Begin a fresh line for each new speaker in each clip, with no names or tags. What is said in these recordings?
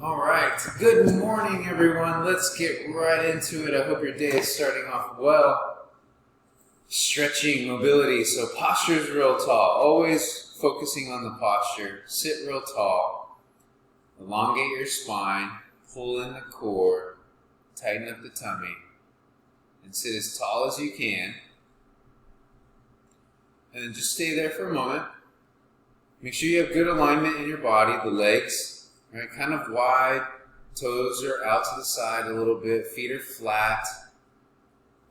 All right, good morning everyone. Let's get right into it. I hope your day is starting off well. Stretching, mobility, so posture is real tall. Always focusing on the posture. Sit real tall. Elongate your spine. Pull in the core. Tighten up the tummy. And sit as tall as you can. And then just stay there for a moment. Make sure you have good alignment in your body, the legs. Right, kind of wide, toes are out to the side a little bit, feet are flat,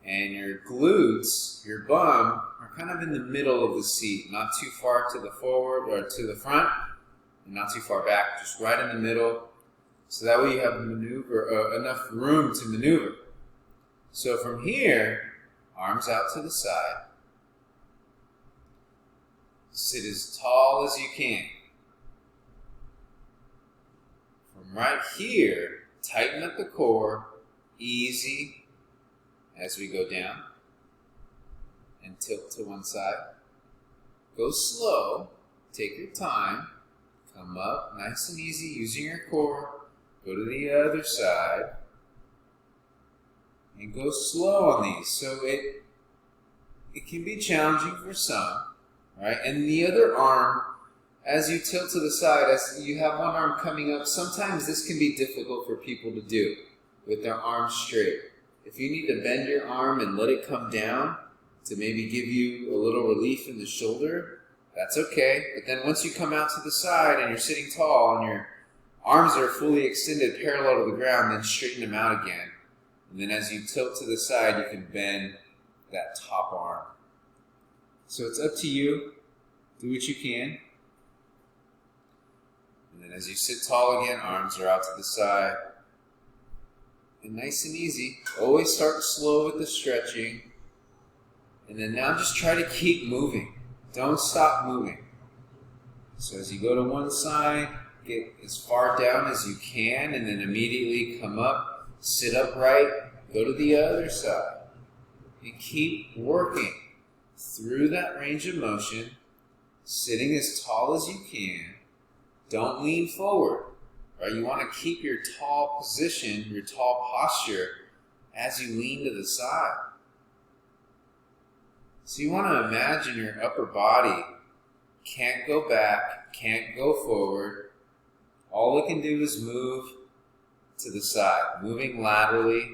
and your glutes, your bum, are kind of in the middle of the seat, not too far to the forward or to the front, and not too far back, just right in the middle, so that way you have enough room to maneuver. So from here, arms out to the side, sit as tall as you can. From right here, tighten up the core, easy as we go down, and tilt to one side. Go slow, take your time, come up nice and easy using your core, go to the other side, and go slow on these. So it can be challenging for some, right? And the other arm, as you tilt to the side, as you have one arm coming up, sometimes this can be difficult for people to do with their arms straight. If you need to bend your arm and let it come down to maybe give you a little relief in the shoulder, that's okay. But then once you come out to the side and you're sitting tall and your arms are fully extended parallel to the ground, then straighten them out again. And then as you tilt to the side, you can bend that top arm. So it's up to you. Do what you can. And then as you sit tall again, arms are out to the side. And nice and easy. Always start slow with the stretching. And then now just try to keep moving. Don't stop moving. So as you go to one side, get as far down as you can, and then immediately come up, sit upright, go to the other side. And keep working through that range of motion, sitting as tall as you can. Don't lean forward, right? You want to keep your tall position, your tall posture as you lean to the side. So you want to imagine your upper body can't go back, can't go forward. All it can do is move to the side, moving laterally.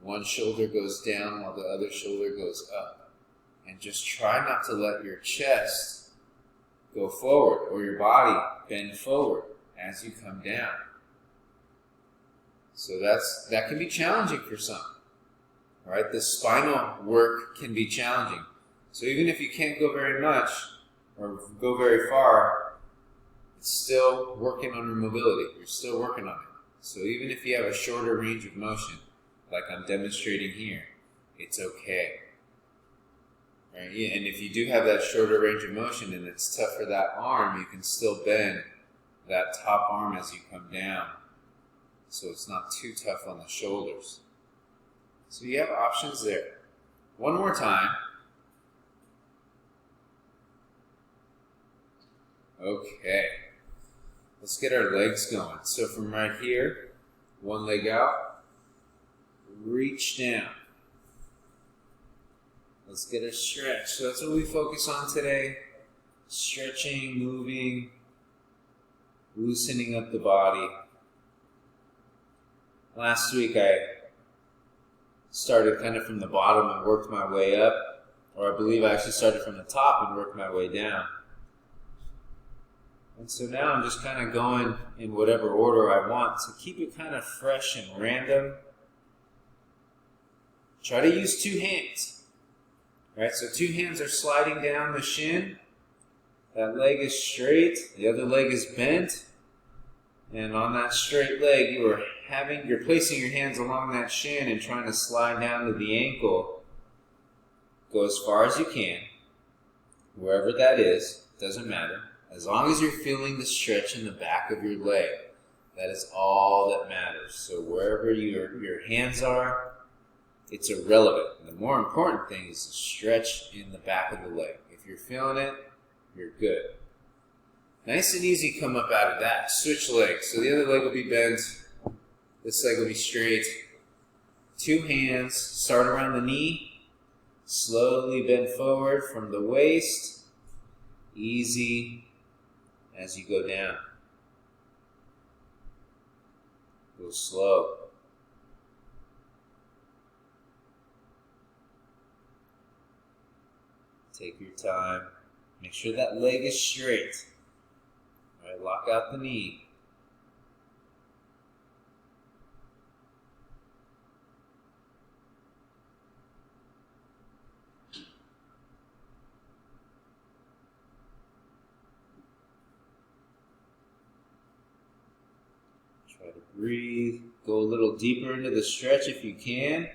One shoulder goes down while the other shoulder goes up. And just try not to let your chest go forward, or your body bend forward as you come down. So that can be challenging for some. Right? The spinal work can be challenging. So even if you can't go very much or go very far, it's still working on your mobility. You're still working on it. So even if you have a shorter range of motion, like I'm demonstrating here, it's okay. Right? And if you do have that shorter range of motion and it's tough for that arm, you can still bend that top arm as you come down, so it's not too tough on the shoulders. So you have options there. One more time. Okay. Let's get our legs going. So from right here, one leg out, reach down. Let's get a stretch. So that's what we focus on today. Stretching, moving, loosening up the body. Last week I started kind of from the bottom and worked my way up. Or I believe I actually started from the top and worked my way down. And so now I'm just kind of going in whatever order I want to keep it kind of fresh and random. Try to use two hands. Right, so two hands are sliding down the shin. That leg is straight. The other leg is bent. And on that straight leg, you're placing your hands along that shin and trying to slide down to the ankle. Go as far as you can. Wherever that is, doesn't matter. As long as you're feeling the stretch in the back of your leg, that is all that matters. So wherever your hands are, it's irrelevant. The more important thing is the stretch in the back of the leg. If you're feeling it, you're good. Nice and easy come up out of that. Switch legs. So the other leg will be bent. This leg will be straight. Two hands. Start around the knee. Slowly bend forward from the waist. Easy as you go down. Go slow. Take your time. Make sure that leg is straight. All right, lock out the knee. Try to breathe. Go a little deeper into the stretch if you can.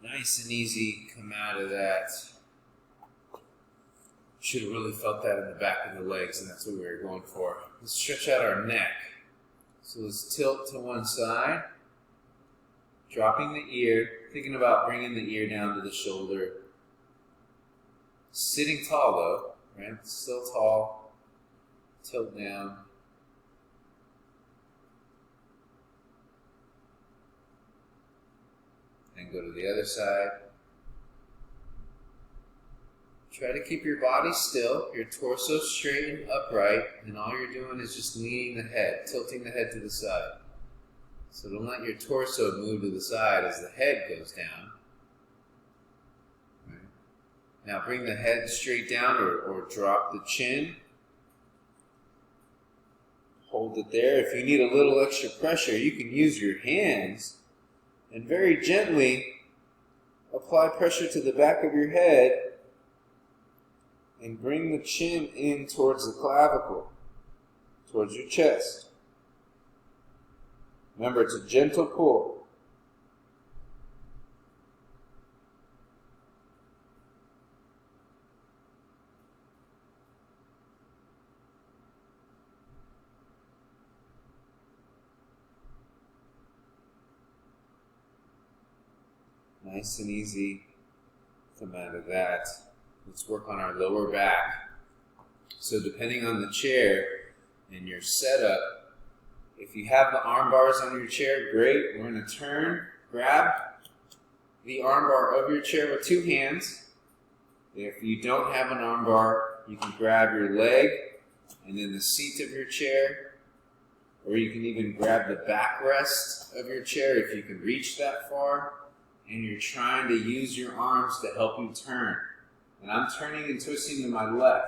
Nice and easy, come out of that. Should have really felt that in the back of the legs, and that's what we were going for. Let's stretch out our neck. So let's tilt to one side, dropping the ear, thinking about bringing the ear down to the shoulder. Sitting tall though, right? Still tall, tilt down. And go to the other side. Try to keep your body still, your torso straight and upright, and all you're doing is just leaning the head, tilting the head to the side. So don't let your torso move to the side as the head goes down. Right. Now bring the head straight down or drop the chin. Hold it there. If you need a little extra pressure, you can use your hands and very gently apply pressure to the back of your head and bring the chin in towards the clavicle, towards your chest. Remember, it's a gentle pull. Nice and easy. Come out of that. Let's work on our lower back. So depending on the chair and your setup, if you have the arm bars on your chair, great. We're going to turn, grab the arm bar of your chair with two hands. If you don't have an arm bar, you can grab your leg and then the seat of your chair, or you can even grab the backrest of your chair if you can reach that far. And you're trying to use your arms to help you turn. And I'm turning and twisting to my left.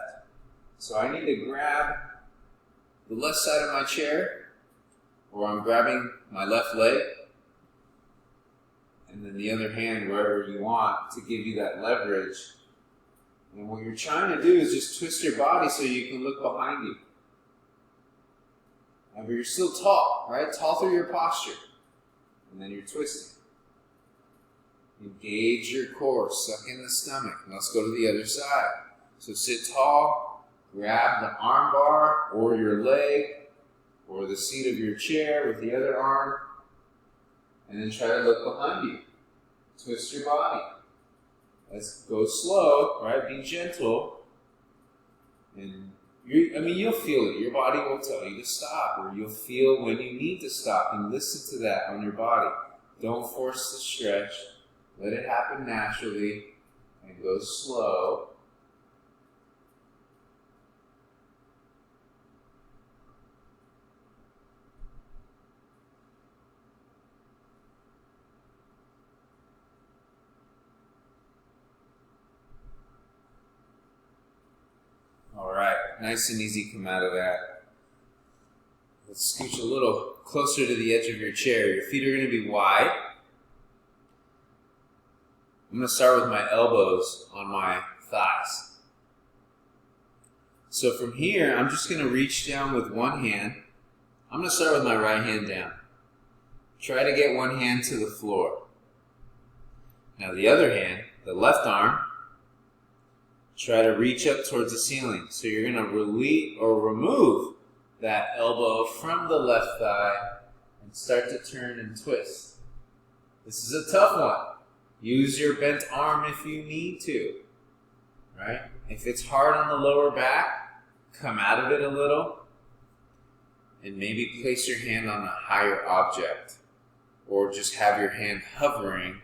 So I need to grab the left side of my chair, or I'm grabbing my left leg, and then the other hand wherever you want to give you that leverage. And what you're trying to do is just twist your body so you can look behind you. But you're still tall, right? Tall through your posture. And then you're twisting. Engage your core, suck in the stomach. Let's go to the other side. So sit tall, grab the arm bar or your leg or the seat of your chair with the other arm, and then try to look behind you. Twist your body. Let's go slow, right? Be gentle. And you'll feel it. Your body will tell you to stop, or you'll feel when you need to stop, and listen to that on your body. Don't force the stretch. Let it happen naturally and go slow. All right, nice and easy come out of that. Let's scooch a little closer to the edge of your chair. Your feet are going to be wide. I'm going to start with my elbows on my thighs. So from here, I'm just going to reach down with one hand. I'm going to start with my right hand down. Try to get one hand to the floor. Now the other hand, the left arm, try to reach up towards the ceiling. So you're going to release or remove that elbow from the left thigh and start to turn and twist. This is a tough one. Use your bent arm if you need to. right? If it's hard on the lower back, come out of it a little and maybe place your hand on a higher object, or just have your hand hovering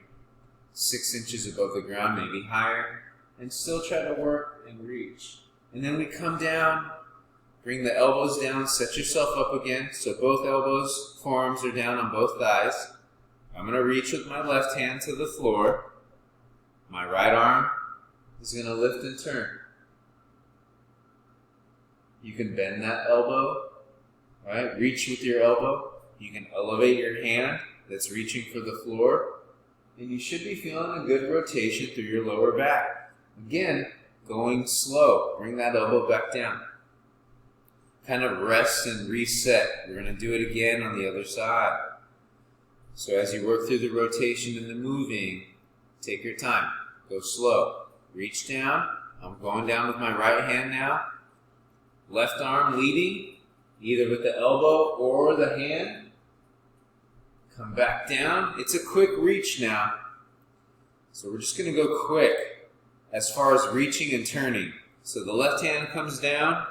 6 inches above the ground, maybe higher, and still try to work and reach. And then we come down, bring the elbows down, set yourself up again, so both elbows, forearms are down on both thighs. I'm going to reach with my left hand to the floor. My right arm is going to lift and turn. You can bend that elbow, right? Reach with your elbow. You can elevate your hand that's reaching for the floor. And you should be feeling a good rotation through your lower back. Again, going slow. Bring that elbow back down. Kind of rest and reset. We're going to do it again on the other side. So as you work through the rotation and the moving, take your time. Go slow. Reach down. I'm going down with my right hand now. Left arm leading, either with the elbow or the hand. Come back down. It's a quick reach now. So we're just going to go quick as far as reaching and turning. So the left hand comes down.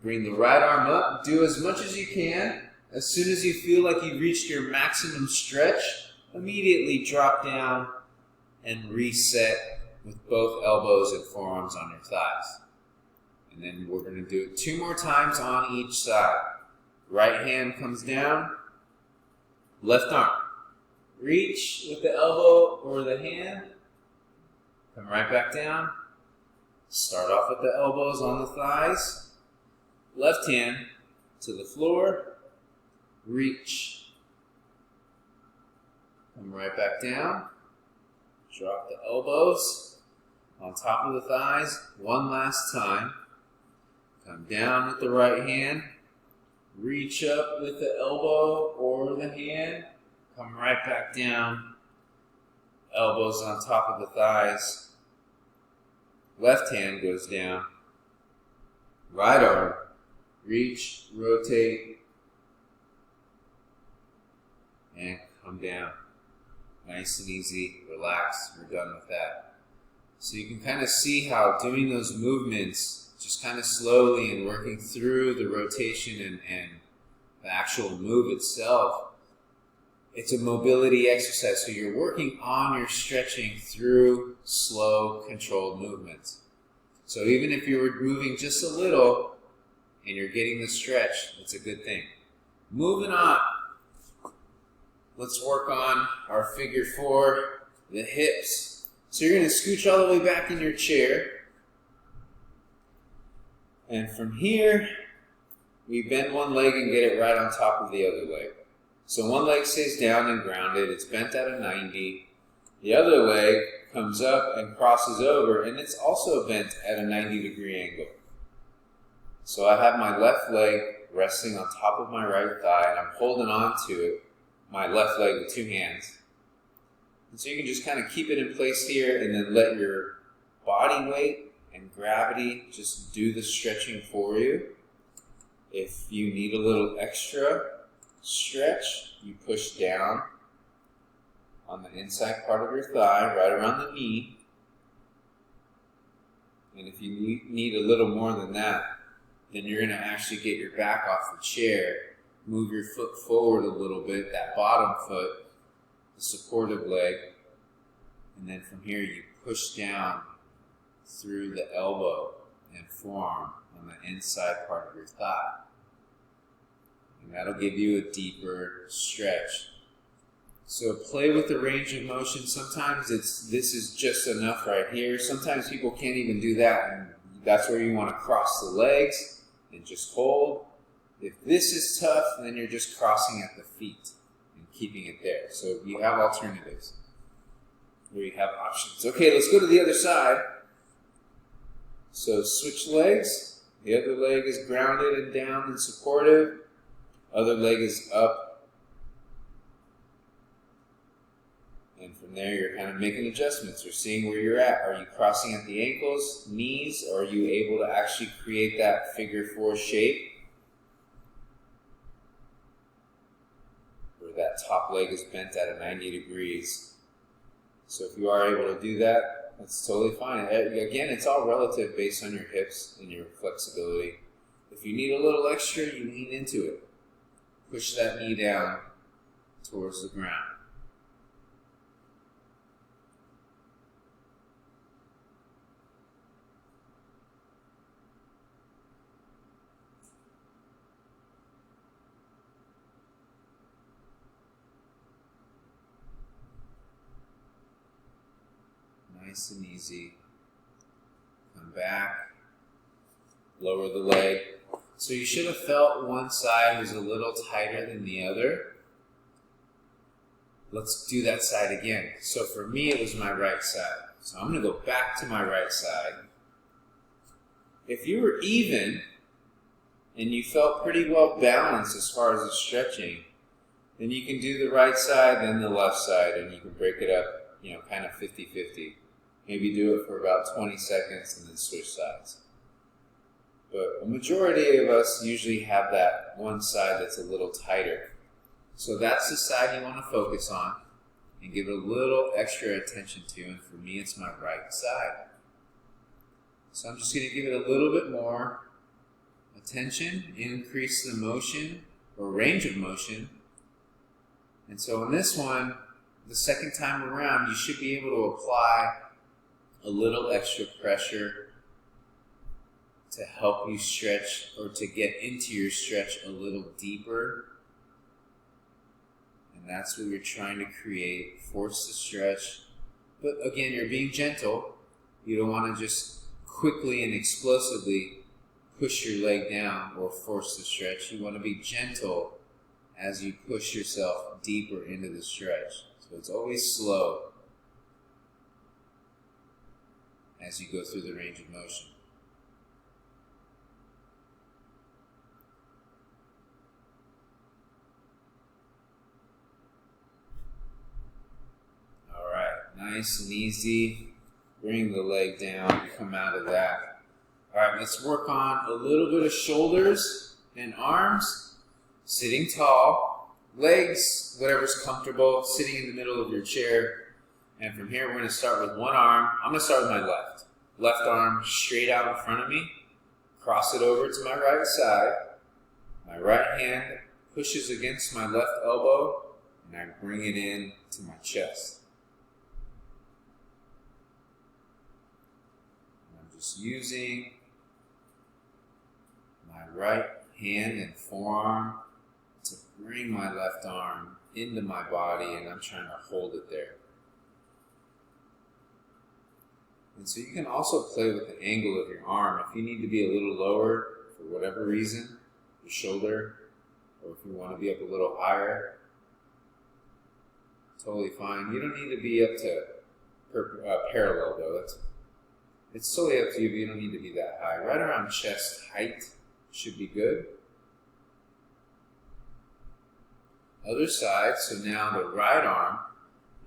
Bring the right arm up. Do as much as you can. As soon as you feel like you've reached your maximum stretch, immediately drop down and reset with both elbows and forearms on your thighs. And then we're going to do it 2 more times on each side. Right hand comes down. Left arm. Reach with the elbow or the hand. Come right back down. Start off with the elbows on the thighs. Left hand to the floor. Reach. Come right back down. Drop the elbows on top of the thighs. One last time. Come down with the right hand. Reach up with the elbow or the hand. Come right back down. Elbows on top of the thighs. Left hand goes down. Right arm. Reach, rotate, and come down. Nice and easy. Relax. We're done with that. So you can kind of see how doing those movements, just kind of slowly and working through the rotation and the actual move itself, it's a mobility exercise. So you're working on your stretching through slow, controlled movements. So even if you were moving just a little and you're getting the stretch, it's a good thing. Moving on. Let's work on our figure 4, the hips. So you're going to scooch all the way back in your chair. And from here, we bend one leg and get it right on top of the other leg. So one leg stays down and grounded. It's bent at a 90. The other leg comes up and crosses over, and it's also bent at a 90-degree angle. So I have my left leg resting on top of my right thigh, and I'm holding on to it, my left leg with 2 hands. And so you can just kind of keep it in place here and then let your body weight and gravity just do the stretching for you. If you need a little extra stretch, you push down on the inside part of your thigh, right around the knee. And if you need a little more than that, then you're going to actually get your back off the chair, move your foot forward a little bit, that bottom foot, the supportive leg, and then from here you push down through the elbow and forearm on the inside part of your thigh. And that'll give you a deeper stretch. So play with the range of motion. Sometimes this is just enough right here. Sometimes people can't even do that, and that's where you want to cross the legs and just hold. If this is tough, then you're just crossing at the feet and keeping it there. So you have alternatives, where you have options. Okay, let's go to the other side. So switch legs. The other leg is grounded and down and supportive. Other leg is up. And from there, you're kind of making adjustments. You're seeing where you're at. Are you crossing at the ankles, knees, or are you able to actually create that figure 4 shape? Where that top leg is bent at a 90 degrees. So if you are able to do that, That's totally fine. Again, it's all relative based on your hips and your flexibility. If you need a little extra, you lean into it. Push that knee down towards the ground. Nice and easy. Come back. Lower the leg. So you should have felt one side was a little tighter than the other. Let's do that side again. So for me, it was my right side. So I'm going to go back to my right side. If you were even and you felt pretty well balanced as far as the stretching, then you can do the right side, then the left side, and you can break it up, kind of 50-50. Maybe do it for about 20 seconds and then switch sides. But a majority of us usually have that one side that's a little tighter. So that's the side you want to focus on and give it a little extra attention to. And for me, it's my right side. So I'm just going to give it a little bit more attention, increase the motion or range of motion. And so in this one, the second time around, you should be able to apply a little extra pressure to help you stretch or to get into your stretch a little deeper. And that's what you're trying to create, force the stretch. But again, you're being gentle. You don't want to just quickly and explosively push your leg down or force the stretch. You want to be gentle as you push yourself deeper into the stretch. So it's always slow as you go through the range of motion. All right, nice and easy. Bring the leg down, come out of that. All right, let's work on a little bit of shoulders and arms. Sitting tall, legs, whatever's comfortable, sitting in the middle of your chair. And from here, we're going to start with one arm. I'm going to start with my left. Left arm straight out in front of me. Cross it over to my right side. My right hand pushes against my left elbow, and I bring it in to my chest. And I'm just using my right hand and forearm to bring my left arm into my body, and I'm trying to hold it there. And so you can also play with the angle of your arm. If you need to be a little lower for whatever reason, your shoulder, or if you want to be up a little higher, totally fine. You don't need to be up to parallel though. It's totally up to you, but you don't need to be that high. Right around chest height should be good. Other side, so now the right arm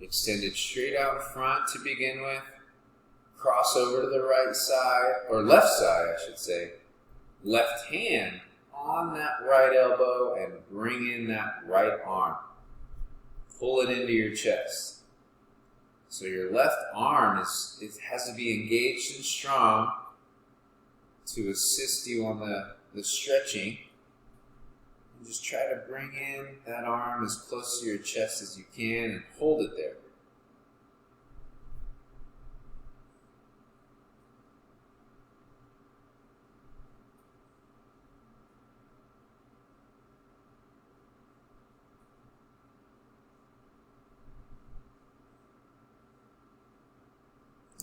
extended straight out in front to begin with. Cross over to the right side, or left side, I should say. Left hand on that right elbow and bring in that right arm. Pull it into your chest. So your left arm has to be engaged and strong to assist you on the stretching. And just try to bring in that arm as close to your chest as you can and hold it there.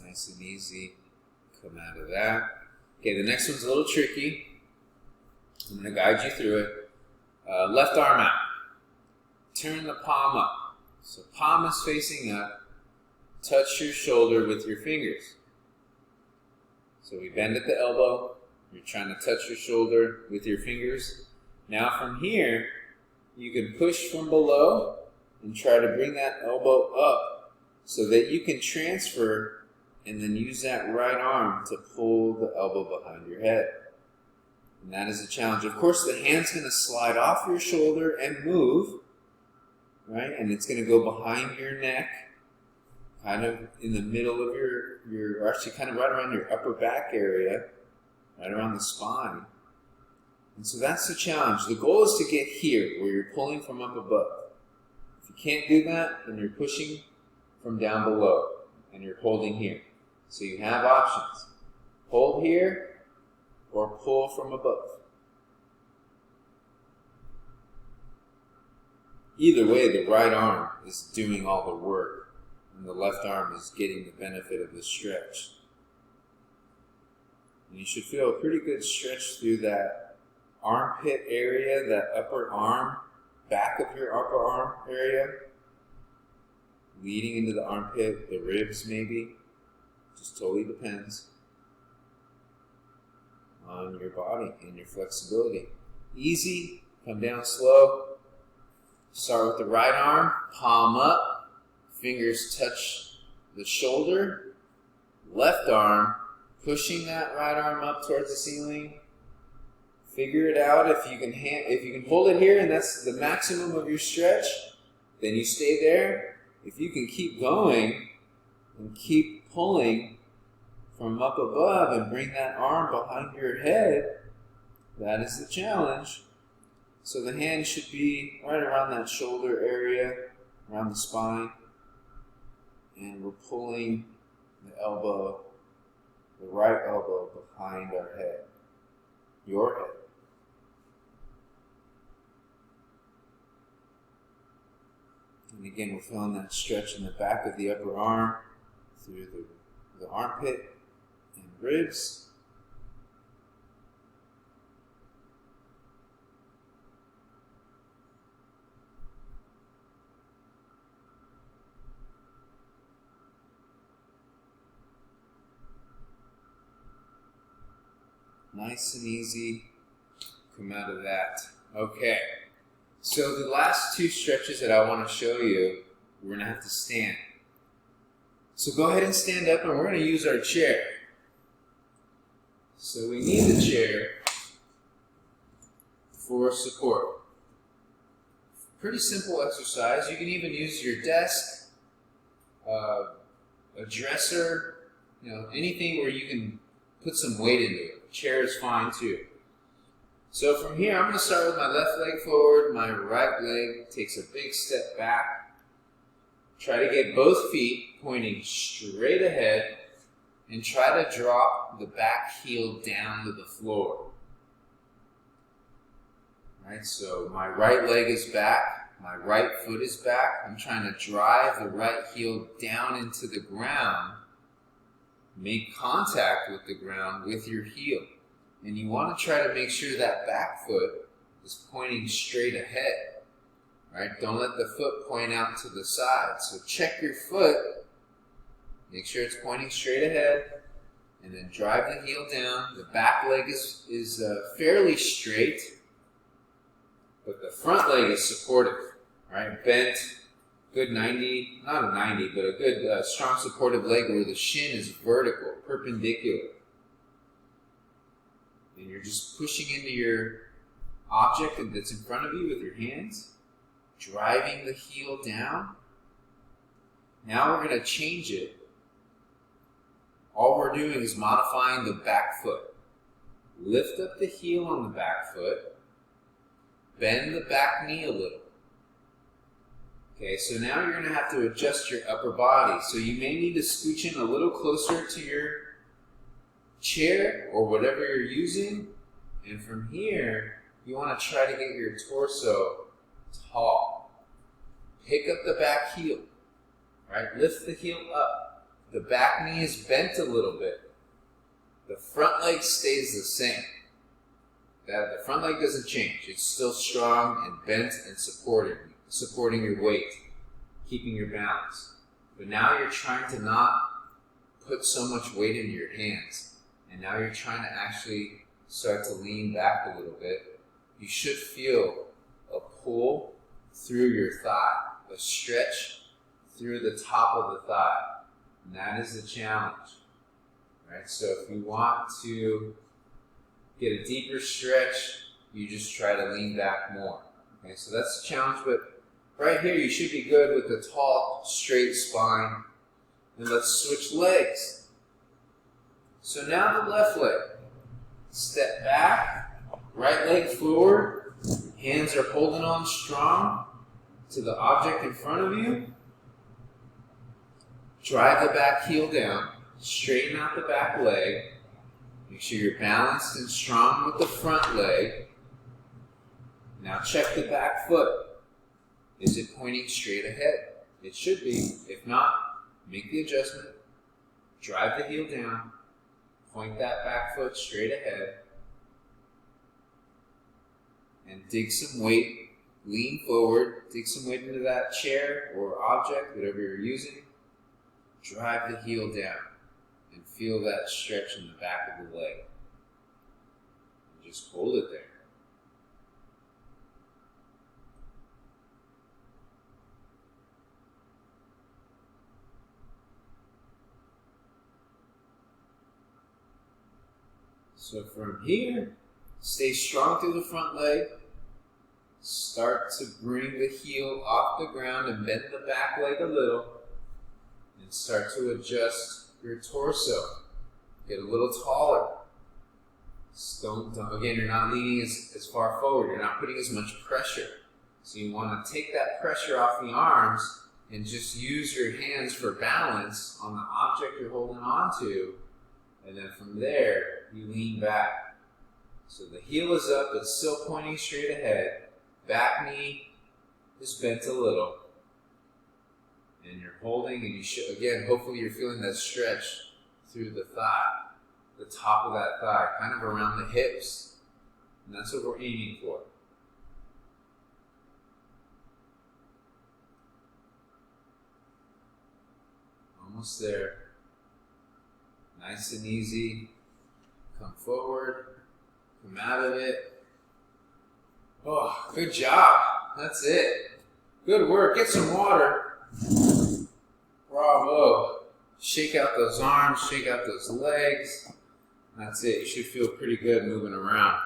Nice and easy. Come out of that. Okay, the next one's a little tricky. I'm going to guide you through it. Left arm out. Turn the palm up. So palm is facing up. Touch your shoulder with your fingers. So we bend at the elbow. You're trying to touch your shoulder with your fingers. Now from here, you can push from below and try to bring that elbow up so that you can transfer and then use that right arm to pull the elbow behind your head. And that is a challenge. Of course, the hand's going to slide off your shoulder and move, right? And it's going to go behind your neck. kind of in the middle of or actually kind of right around your upper back area, right around the spine. And so that's the challenge. The goal is to get here, where you're pulling from up above. If you can't do that, then you're pushing from down below, and you're holding here. So you have options. Hold here, or pull from above. Either way, the right arm is doing all the work, and the left arm is getting the benefit of the stretch. And you should feel a pretty good stretch through that armpit area, that upper arm, back of your upper arm area, leading into the armpit, the ribs maybe. Just totally depends on your body and your flexibility. Easy, come down slow. Start with the right arm, palm up, fingers touch the shoulder. Left arm, pushing that right arm up towards the ceiling. Figure it out. If you can hold it here and that's the maximum of your stretch, then you stay there. If you can keep going and keep pulling from up above and bring that arm behind your head, that is the challenge. So the hand should be right around that shoulder area, around the spine, and we're pulling the elbow, the right elbow behind our head, your head. And again, we're feeling that stretch in the back of the upper arm, through the armpit and ribs. Nice and easy. Come out of that. Okay. So the last two stretches that I want to show you, we're going to have to stand. So go ahead and stand up, and we're going to use our chair. So we need the chair for support. Pretty simple exercise. You can even use your desk, a dresser, anything where you can put some weight into it. Chair is fine too. So from here, I'm going to start with my left leg forward. My right leg takes a big step back. Try to get both feet pointing straight ahead and try to drop the back heel down to the floor. All right, so my right leg is back. My right foot is back. I'm trying to drive the right heel down into the ground. Make contact with the ground with your heel. And you want to try to make sure that back foot is pointing straight ahead. Right? Don't let the foot point out to the side. So check your foot. Make sure it's pointing straight ahead. And then drive the heel down. The back leg is fairly straight. But the front leg is supportive. Right? Bent. Good 90, not a 90, but a good strong supportive leg where the shin is vertical, perpendicular. And you're just pushing into your object that's in front of you with your hands, driving the heel down. Now we're going to change it. All we're doing is modifying the back foot. Lift up the heel on the back foot, bend the back knee a little. Okay, so now you're going to have to adjust your upper body. So you may need to scooch in a little closer to your chair or whatever you're using. And from here, you want to try to get your torso tall. Pick up the back heel. Right? Lift the heel up. The back knee is bent a little bit. The front leg stays the same. The front leg doesn't change. It's still strong and bent and supporting your weight, keeping your balance. But now you're trying to not put so much weight into your hands. And now you're trying to actually start to lean back a little bit. You should feel a pull through your thigh, a stretch through the top of the thigh. And that is the challenge. Right? So if you want to get a deeper stretch, you just try to lean back more. Okay, so that's the challenge, but right here you should be good with a tall, straight spine. And let's switch legs. So now the left leg. Step back, right leg forward. Hands are holding on strong to the object in front of you. Drive the back heel down. Straighten out the back leg. Make sure you're balanced and strong with the front leg. Now check the back foot. Is it pointing straight ahead? It should be. If not, make the adjustment. Drive the heel down. Point that back foot straight ahead. And dig some weight. Lean forward. Dig some weight into that chair or object, whatever you're using. Drive the heel down. And feel that stretch in the back of the leg. And just hold it there. So from here, stay strong through the front leg. Start to bring the heel off the ground and bend the back leg a little. And start to adjust your torso. Get a little taller. Again, you're not leaning as far forward. You're not putting as much pressure. So you want to take that pressure off the arms and just use your hands for balance on the object you're holding on to. And then from there, you lean back. So the heel is up, it's still pointing straight ahead. Back knee is bent a little. And you're holding, and you should, again, hopefully you're feeling that stretch through the thigh, the top of that thigh, kind of around the hips. And that's what we're aiming for. Almost there. Nice and easy. Come forward. Come out of it. Oh, good job. That's it. Good work. Get some water. Bravo. Shake out those arms. Shake out those legs. That's it. You should feel pretty good moving around.